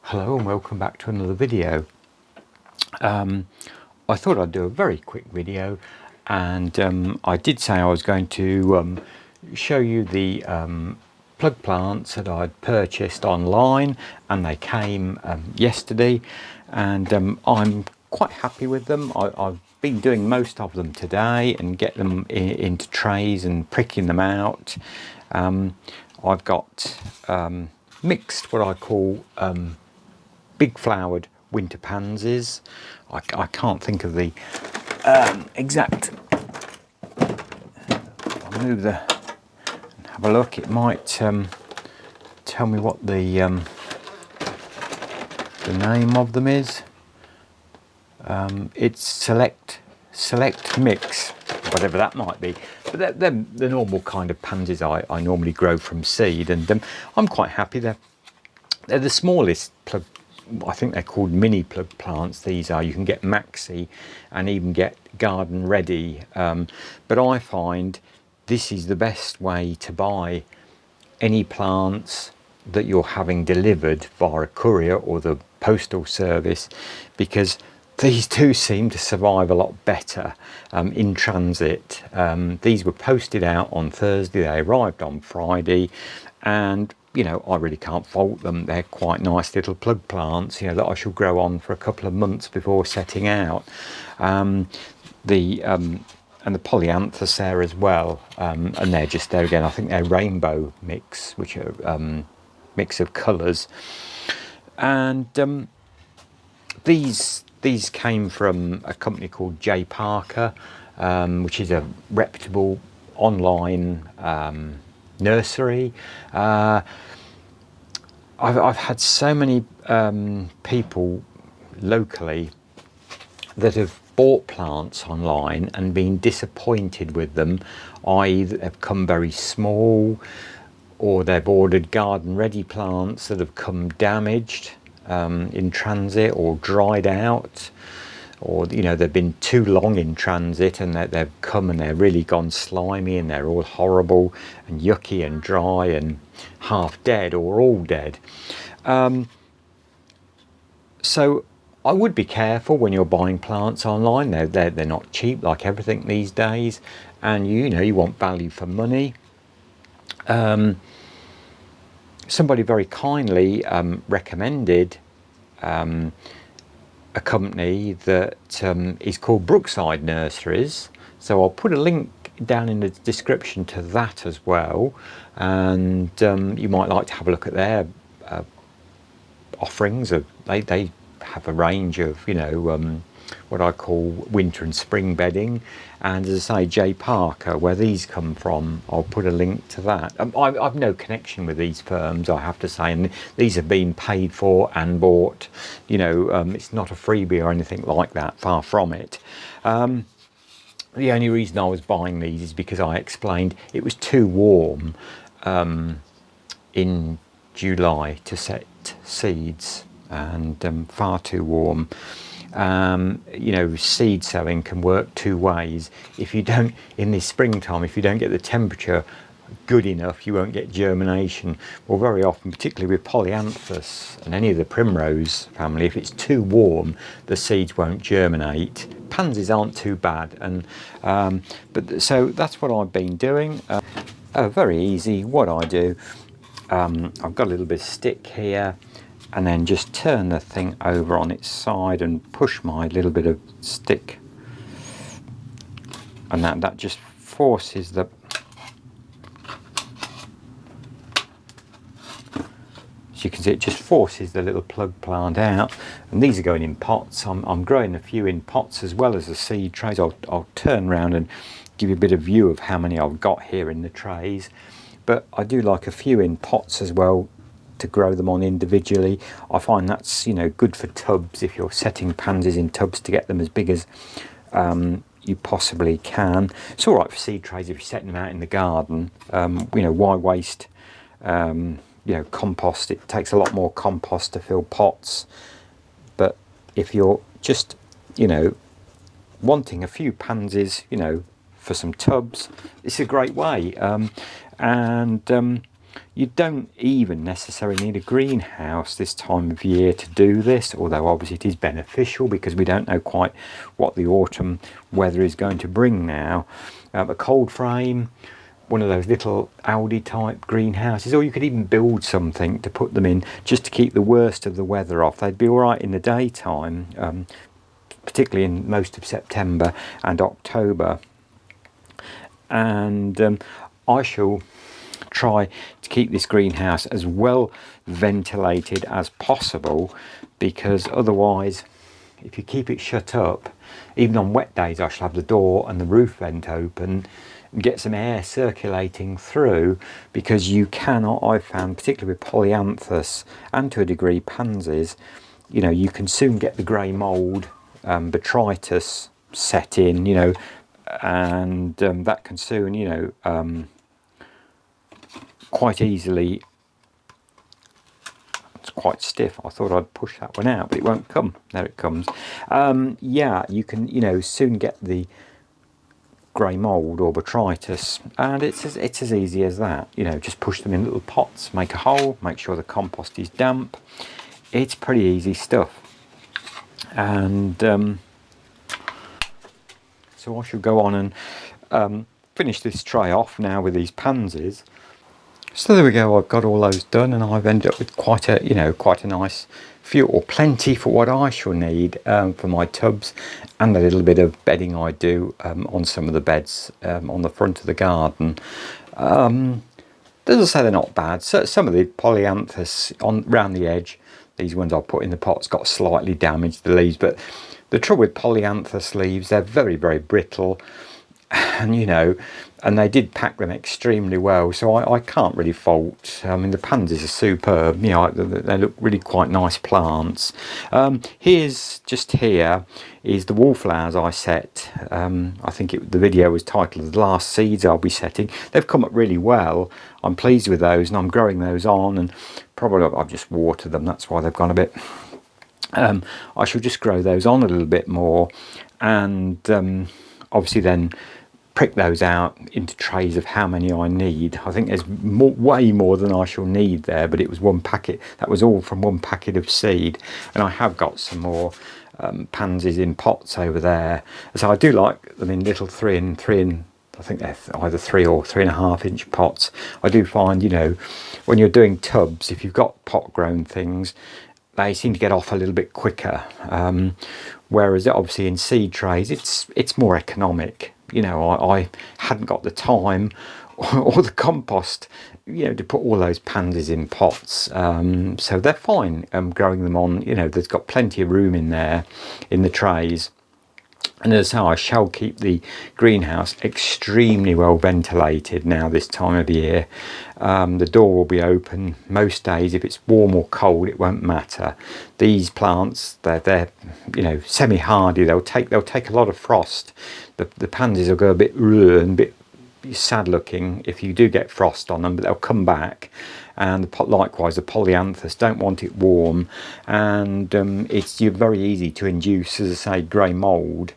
Hello and welcome back to another video. I thought I'd do a very quick video, and I did say I was going to show you the plug plants that I'd purchased online, and they came yesterday, and I'm quite happy with them. I've been doing most of them today and get them into trays and pricking them out. I've got mixed what I call big flowered winter pansies. I can't think of the exact. I'll move and have a look. It might tell me what the name of them is. It's select mix, whatever that might be. But they're the normal kind of pansies I normally grow from seed, and I'm quite happy. They're the smallest plug. I think they're called mini plug plants. These are, you can get maxi and even get garden ready, but I find this is the best way to buy any plants that you're having delivered via a courier or the postal service, because these do seem to survive a lot better in transit. These were posted out on Thursday, they arrived on Friday, and you know, I really can't fault them. They're quite nice little plug plants, you know, that I shall grow on for a couple of months before setting out. And the polyanthus there as well, and they're just there again. I think they're rainbow mix, which are mix of colours. And these came from a company called J. Parker, which is a reputable online nursery. I've had so many people locally that have bought plants online and been disappointed with them. Either they've come very small, or they've ordered garden ready plants that have come damaged in transit or dried out, or you know, they've been too long in transit and they've come and they're really gone slimy and they're all horrible and yucky and dry and half dead or all dead. So I would be careful when you're buying plants online. They're not cheap, like everything these days, and you know, you want value for money. Somebody very kindly recommended a company that is called Brookside Nurseries, so I'll put a link down in the description to that as well, and you might like to have a look at their offerings. They have a range of, you know, what I call winter and spring bedding, and as I say, J. Parker, where these come from, I'll put a link to that. I've no connection with these firms, I have to say, and these have been paid for and bought, you know. It's not a freebie or anything like that, far from it. The only reason I was buying these is because I explained it was too warm in July to set seeds, and far too warm. You know, seed sowing can work two ways. If you don't, in this springtime, if you don't get the temperature good enough, you won't get germination. Well, very often, particularly with Polyanthus and any of the primrose family, if it's too warm, the seeds won't germinate. Pansies aren't too bad, and but so that's what I've been doing. Very easy. What I do, I've got a little bit of stick here, and then just turn the thing over on its side and push my little bit of stick, and that just forces the, as you can see, it just forces the little plug plant out. And these are going in pots. I'm growing a few in pots as well as the seed trays. I'll turn around and give you a bit of view of how many I've got here in the trays, but I do like a few in pots as well to grow them on individually. I find that's, you know, good for tubs, if you're setting pansies in tubs, to get them as big as you possibly can. It's all right for seed trays if you're setting them out in the garden. You know, why waste you know, compost? It takes a lot more compost to fill pots. But if you're just, you know, wanting a few pansies, you know, for some tubs, it's a great way. You don't even necessarily need a greenhouse this time of year to do this, although obviously it is beneficial because we don't know quite what the autumn weather is going to bring now. A cold frame, one of those little Aldi type greenhouses, or you could even build something to put them in just to keep the worst of the weather off. They'd be all right in the daytime, particularly in most of September and October. And I shall try to keep this greenhouse as well ventilated as possible, because otherwise, if you keep it shut up, even on wet days, I shall have the door and the roof vent open and get some air circulating through, because you cannot, I've found, particularly with Polyanthus and to a degree pansies, you know, you can soon get the grey mould, botrytis set in, you know, and that can soon, you know, quite easily. It's quite stiff. I thought I'd push that one out, but it won't come. There it comes. Yeah, you can, you know, soon get the grey mould or botrytis, and it's as easy as that. You know, just push them in little pots, make a hole, make sure the compost is damp. It's pretty easy stuff. And so I shall go on and finish this tray off now with these pansies. So there we go, I've got all those done, and I've ended up with quite a, you know, quite a nice few, or plenty for what I shall need for my tubs, and a little bit of bedding I do on some of the beds on the front of the garden. As I say, they're not bad. So some of the Polyanthus on round the edge, these ones I put in the pots, got slightly damaged, the leaves, but the trouble with Polyanthus leaves, they're very, very brittle. And you know, and they did pack them extremely well, so I can't really fault. I mean, the pansies are superb, you know, they look really quite nice plants. Here's here is the wallflowers I set. I think the video was titled "The Last Seeds I'll Be Setting." They've come up really well. I'm pleased with those, and I'm growing those on, and probably I've just watered them, that's why they've gone a bit. I shall just grow those on a little bit more, and obviously then prick those out into trays of how many I need. I think there's way more than I shall need there, but it was one packet. That was all from one packet of seed, and I have got some more pansies in pots over there. So I do like them in little 3 and 3 and I think they're either 3 or 3.5 inch pots. I do find, you know, when you're doing tubs, if you've got pot grown things, they seem to get off a little bit quicker. Whereas obviously in seed trays, it's more economic. You know, I hadn't got the time or the compost, you know, to put all those pansies in pots. So they're fine growing them on, you know, there's got plenty of room in there in the trays. And as I shall keep the greenhouse extremely well ventilated now this time of year. The door will be open most days. If it's warm or cold, it won't matter. These plants, they're you know, semi-hardy. They'll take a lot of frost. The pansies will go a bit and a bit sad looking if you do get frost on them, but they'll come back. And likewise the Polyanthus don't want it warm, and you're very easy to induce, as I say, grey mould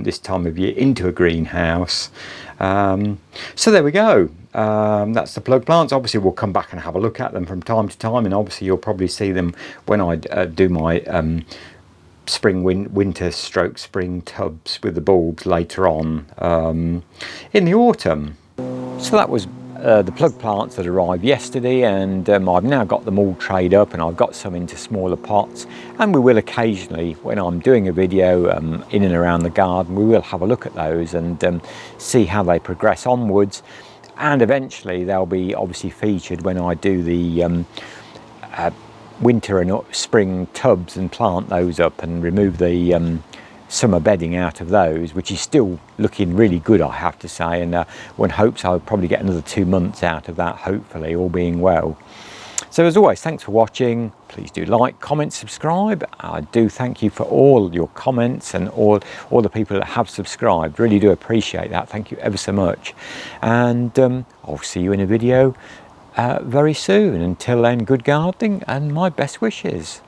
this time of year into a greenhouse. So there we go. That's the plug plants. Obviously we'll come back and have a look at them from time to time, and obviously you'll probably see them when I do my winter stroke spring tubs with the bulbs later on in the autumn. So that was the plug plants that arrived yesterday, and I've now got them all trayed up, and I've got some into smaller pots, and we will occasionally, when I'm doing a video in and around the garden, we will have a look at those and see how they progress onwards, and eventually they'll be obviously featured when I do the winter and spring tubs and plant those up and remove the summer bedding out of those, which is still looking really good, I have to say, and one hopes I'll probably get another 2 months out of that, hopefully, all being well. So as always, thanks for watching. Please do like, comment, subscribe. I do thank you for all your comments and all the people that have subscribed. Really do appreciate that. Thank you ever so much, and I'll see you in a video very soon. Until then, good gardening and my best wishes.